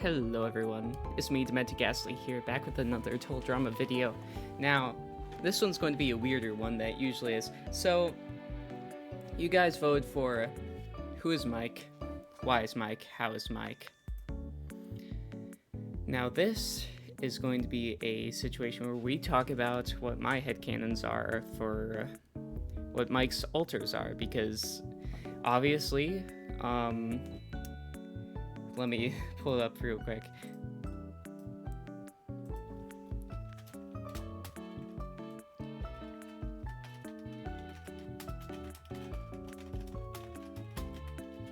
Hello everyone, it's me, Demented Ghastly here, back with another Total Drama video. Now, this one's going to be a weirder one that usually is. So, you guys voted for who is Mike, why is Mike, how is Mike. Now this is going to be a situation where we talk about what my headcanons are for what Mike's alters are, because obviously, let me pull it up real quick.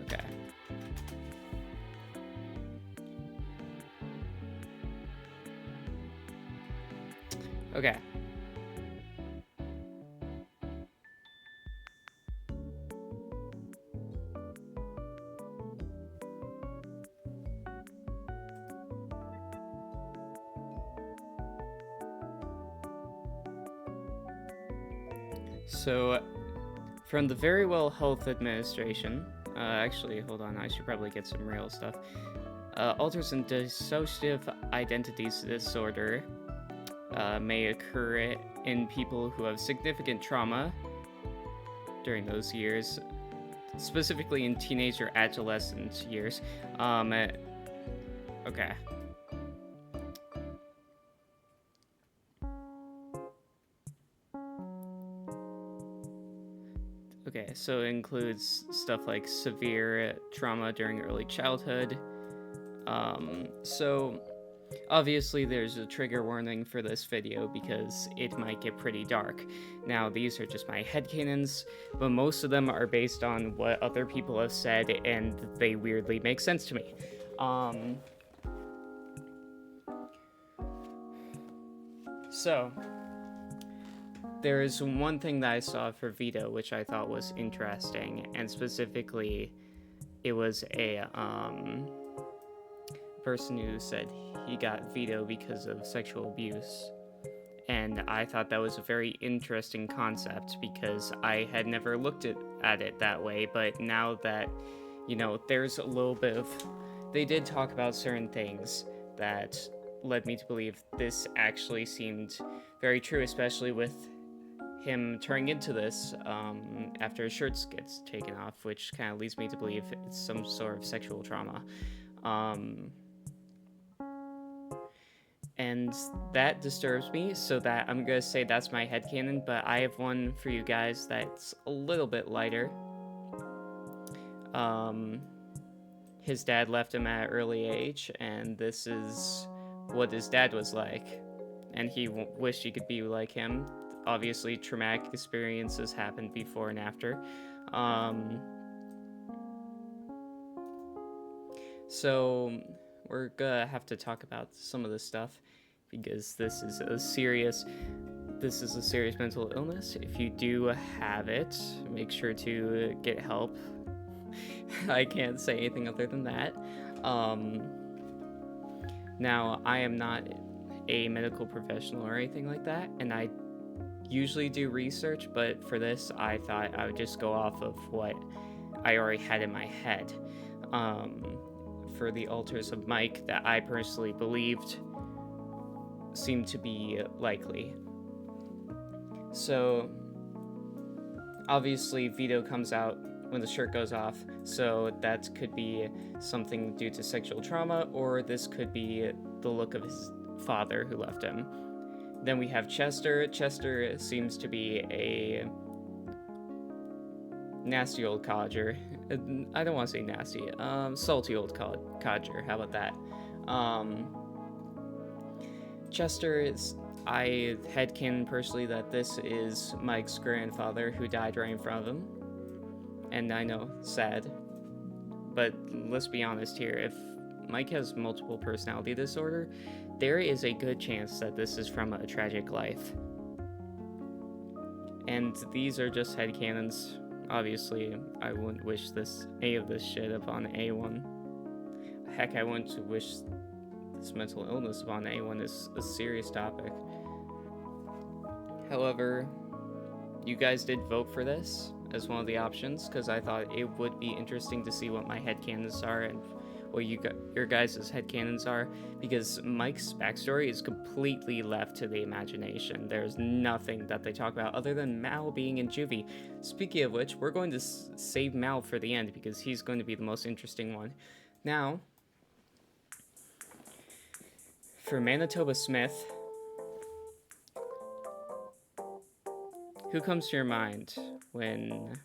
Okay. Okay. So, from the Very Well Health Administration, actually, hold on, I should probably get some real stuff. Alters in dissociative identity disorder may occur in people who have significant trauma during those years, specifically in teenage or adolescent years. Okay. Okay, so it includes stuff like severe trauma during early childhood. So obviously there's a trigger warning for this video because it might get pretty dark. Now, these are just my headcanons, but most of them are based on what other people have said, and they weirdly make sense to me. So there is one thing that I saw for Vito which I thought was interesting, and specifically it was a person who said he got Vito because of sexual abuse, and I thought that was a very interesting concept because I had never looked at it that way. But now that, you know, there's a little bit of, they did talk about certain things that led me to believe this actually seemed very true, especially with him turning into this after his shirt gets taken off, which kind of leads me to believe it's some sort of sexual trauma. And that disturbs me, so that I'm gonna say that's my headcanon, but I have one for you guys that's a little bit lighter. His dad left him at an early age, and this is what his dad was like, and he wished he could be like him. Obviously, traumatic experiences happened before and after. So we're gonna have to talk about some of this stuff because this is a serious mental illness. If you do have it, make sure to get help. I can't say anything other than that. Now, I am not a medical professional or anything like that, and I usually do research, but for this, I thought I would just go off of what I already had in my head. For the alters of Mike that I personally believed seemed to be likely. So, obviously, Vito comes out when the shirt goes off, so that could be something due to sexual trauma, or this could be the look of his father who left him. Then we have Chester. Chester seems to be a nasty old codger. I don't want to say nasty. Salty old codger. How about that? Chester is, I headcanon personally that this is Mike's grandfather who died right in front of him. And I know, sad. But let's be honest here. If Mike has multiple personality disorder, there is a good chance that this is from a tragic life. And these are just headcanons. Obviously, I wouldn't wish any of this shit upon anyone. Heck, I wouldn't wish this mental illness upon anyone. Is a serious topic. However, you guys did vote for this as one of the options because I thought it would be interesting to see what my headcanons are and what your guys' headcanons are, because Mike's backstory is completely left to the imagination. There's nothing that they talk about other than Mal being in juvie. Speaking of which, we're going to save Mal for the end because he's going to be the most interesting one. Now, for Manitoba Smith, who comes to your mind when...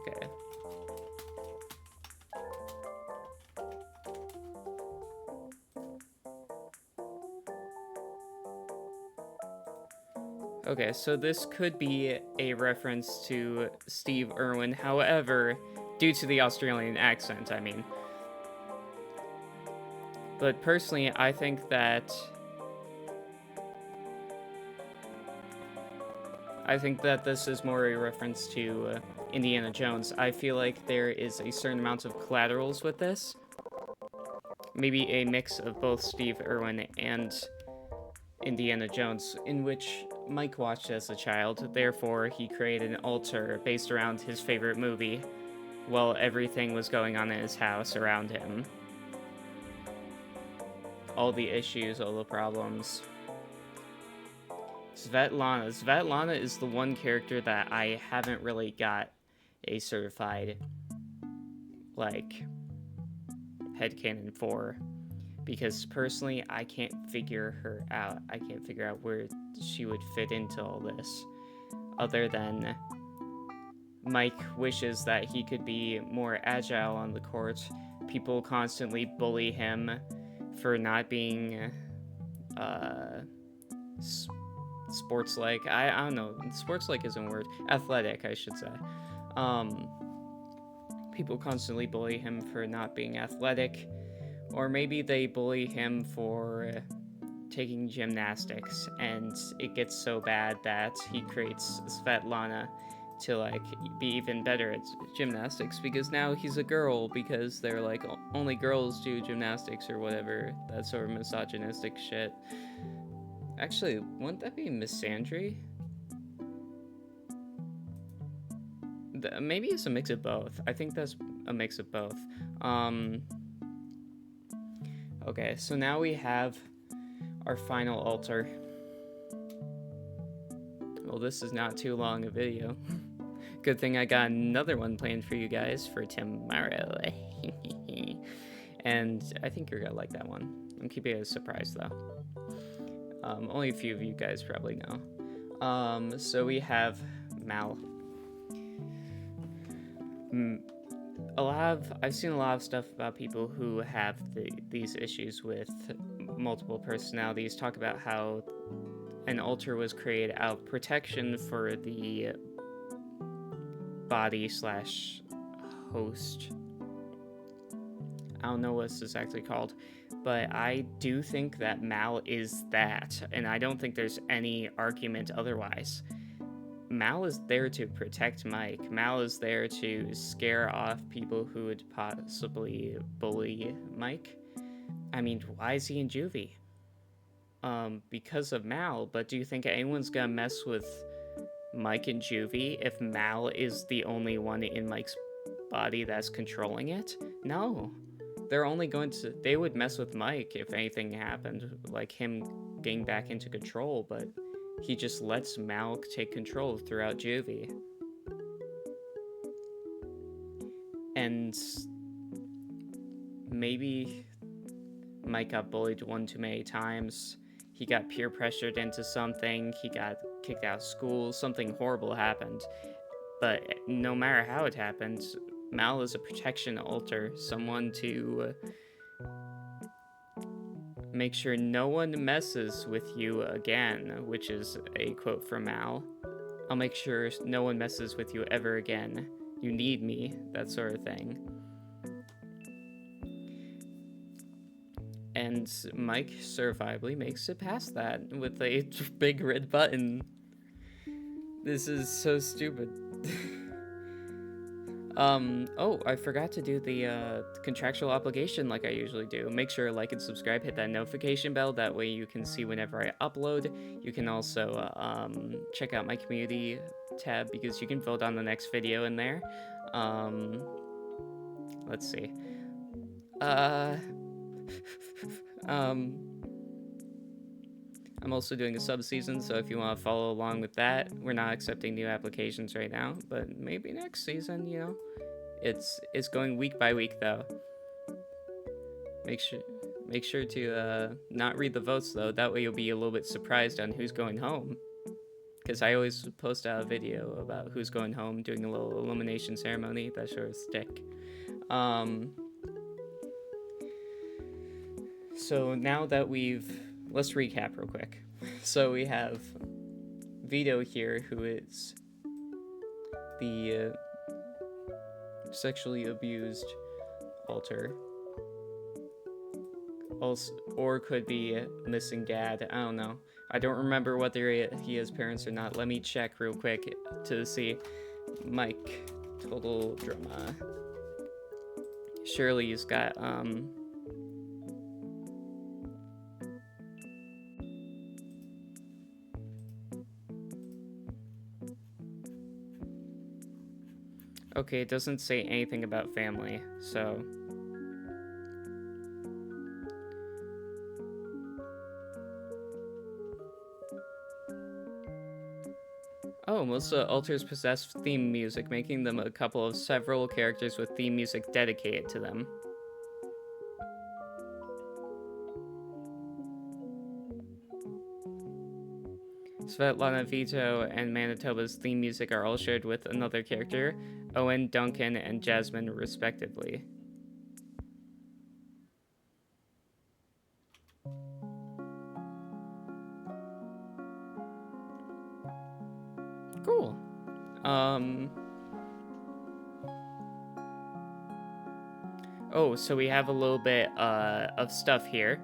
Okay. Okay, so this could be a reference to Steve Irwin, however, due to the Australian accent, I mean. But personally, I think that this is more a reference to Indiana Jones. I feel like there is a certain amount of collaterals with this. Maybe a mix of both Steve Irwin and Indiana Jones, in which Mike watched as a child. Therefore, he created an altar based around his favorite movie while everything was going on in his house around him. All the issues, all the problems. Svetlana is the one character that I haven't really got a certified, like, headcanon for. Because personally, I can't figure her out. I can't figure out where she would fit into all this. Other than Mike wishes that he could be more agile on the court. People constantly bully him for not being sports-like. I don't know. Sports-like isn't a word. Athletic, I should say. People constantly bully him for not being athletic. Or maybe they bully him for taking gymnastics, and it gets so bad that he creates Svetlana to, like, be even better at gymnastics, because now he's a girl, because they're like, only girls do gymnastics or whatever, that sort of misogynistic shit. Actually, wouldn't that be misandry? Maybe it's a mix of both. I think that's a mix of both. Okay, so now we have our final altar. Well, this is not too long a video. Good thing I got another one planned for you guys for tomorrow. And I think you're gonna like that one. I'm keeping it a surprise though. Only a few of you guys probably know. So we have Mal. I've seen a lot of stuff about people who have these issues with multiple personalities talk about how an altar was created out of protection for the body / host. I don't know what this is actually called, but I do think that Mal is that, and I don't think there's any argument otherwise. Mal is there to protect Mike. Mal is there to scare off people who would possibly bully Mike. I mean, why is he in juvie? Because of Mal, but do you think anyone's gonna mess with Mike in juvie if Mal is the only one in Mike's body that's controlling it? No. They would mess with Mike if anything happened, like him getting back into control, but he just lets Mal take control throughout juvie. And maybe Mike got bullied one too many times. He got peer pressured into something. He got kicked out of school. Something horrible happened. But no matter how it happened, Mal is a protection altar. Someone to make sure no one messes with you again, which is a quote from Mal. I'll make sure no one messes with you ever again. You need me, that sort of thing. And Mike certifiably makes it past that with a big red button. This is so stupid. Oh, I forgot to do the contractual obligation like I usually do. Make sure to like and subscribe, hit that notification bell, that way you can see whenever I upload. You can also, check out my community tab, because you can vote on the next video in there. Let's see. I'm also doing a sub-season, so if you want to follow along with that, we're not accepting new applications right now, but maybe next season, you know? It's going week by week, though. Make sure to not read the votes, though. That way you'll be a little bit surprised on who's going home. Because I always post out a video about who's going home, doing a little illumination ceremony, that sort of stick. So now that let's recap real quick. So we have Vito here, who is the sexually abused alter, also, or could be a missing dad. I don't know. I don't remember whether he has parents or not. Let me check real quick to see. Mike, total drama. Shirley's got okay, it doesn't say anything about family, so... Oh, most of the altars possess theme music, making them a couple of several characters with theme music dedicated to them. Svetlana, Vito, and Manitoba's theme music are all shared with another character, Owen, Duncan, and Jasmine, respectively. Cool. Oh, so we have a little bit of stuff here.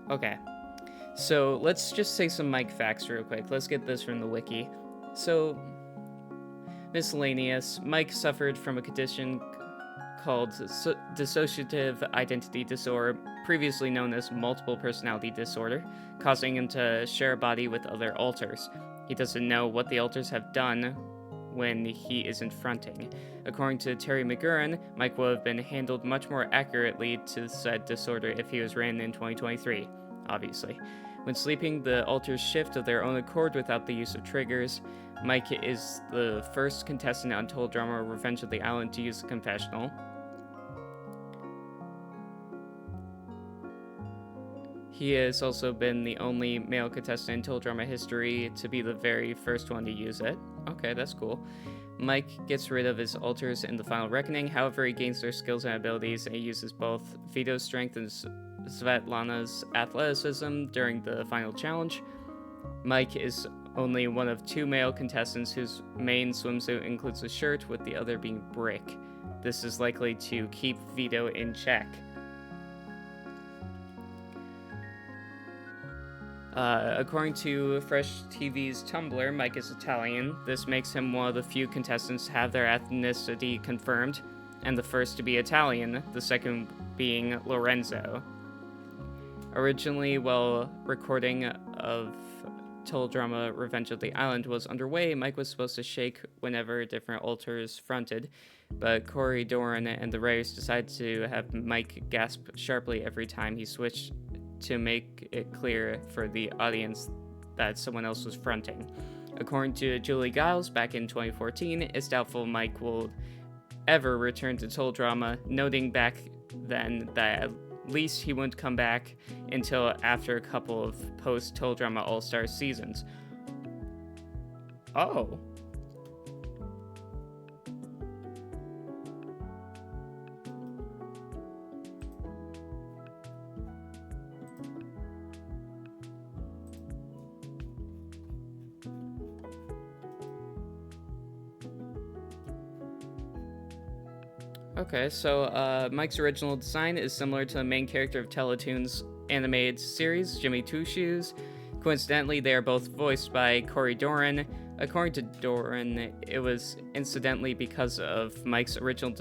Okay. So let's just say some Mike facts real quick. Let's get this from the wiki. So, miscellaneous. Mike suffered from a condition called dissociative identity disorder, previously known as multiple personality disorder, causing him to share a body with other alters. He doesn't know what the alters have done when he isn't fronting. According to Terry McGurran, Mike would have been handled much more accurately to said disorder if he was ran in 2023, obviously. When sleeping, the alters shift of their own accord without the use of triggers. Mike is the first contestant on Total Drama Revenge of the Island to use a confessional. He has also been the only male contestant in Total Drama history to be the very first one to use it. Okay, that's cool. Mike gets rid of his alters in the final reckoning, however he gains their skills and abilities, and he uses both Vito's strength and Svetlana's athleticism during the final challenge. Mike is only one of 2 male contestants whose main swimsuit includes a shirt, with the other being brick. This is likely to keep Vito in check. According to Fresh TV's Tumblr, Mike is Italian. This makes him one of the few contestants to have their ethnicity confirmed, and the first to be Italian, the second being Lorenzo. Originally, while recording of Total Drama Revenge of the Island was underway, Mike was supposed to shake whenever different alters fronted, but Corey Doran and the writers decided to have Mike gasp sharply every time he switched to make it clear for the audience that someone else was fronting. According to Julie Giles back in 2014, it's doubtful Mike will ever return to Total Drama, noting back then that at least he wouldn't come back until after a couple of post-Total Drama All-Star seasons. Oh. Okay, so Mike's original design is similar to the main character of Teletoon's animated series, Jimmy Two Shoes. Coincidentally, they are both voiced by Corey Doran. According to Doran, it was incidentally because of Mike's original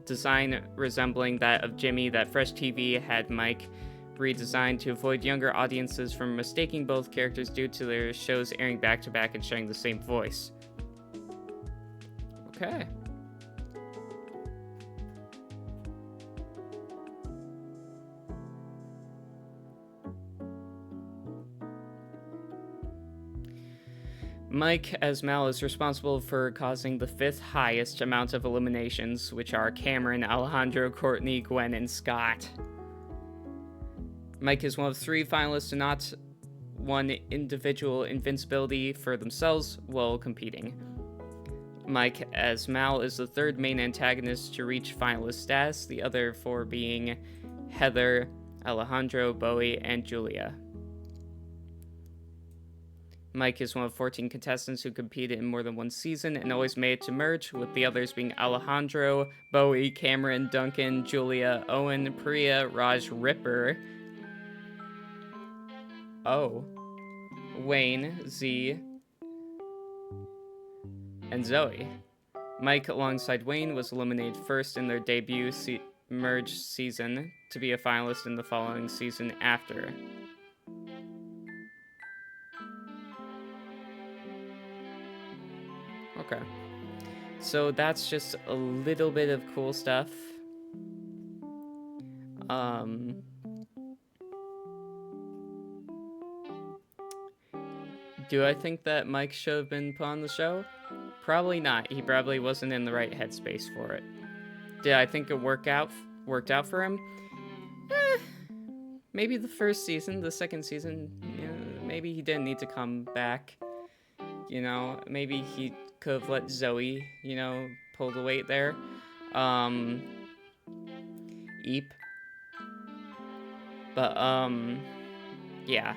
design resembling that of Jimmy that Fresh TV had Mike redesigned to avoid younger audiences from mistaking both characters due to their shows airing back-to-back and sharing the same voice. Okay. Mike as Mal is responsible for causing the 5th highest amount of eliminations, which are Cameron, Alejandro, Courtney, Gwen, and Scott. Mike is one of 3 finalists to not won individual invincibility for themselves while competing. Mike as Mal is the 3rd main antagonist to reach finalist status, the other 4 being Heather, Alejandro, Bowie, and Julia. Mike is one of 14 contestants who competed in more than one season and always made it to merge, with the others being Alejandro, Bowie, Cameron, Duncan, Julia, Owen, Priya, Raj, Ripper, Wayne, Z, and Zoe. Mike, alongside Wayne, was eliminated first in their debut merge season to be a finalist in the following season after. Okay. So that's just a little bit of cool stuff. Do I think that Mike should have been put on the show? Probably not. He probably wasn't in the right headspace for it. Did I think it worked out for him? Maybe the first season, the second season, maybe he didn't need to come back. Maybe he could have let Zoe, pull the weight there. Eep. But, yeah.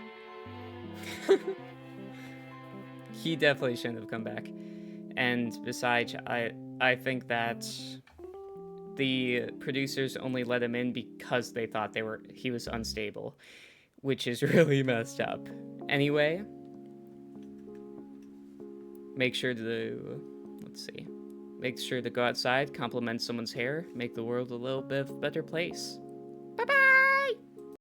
He definitely shouldn't have come back. And besides, I think that the producers only let him in because they thought he was unstable, which is really messed up. Anyway, make sure to go outside, compliment someone's hair, make the world a little bit of a better place. Bye-bye!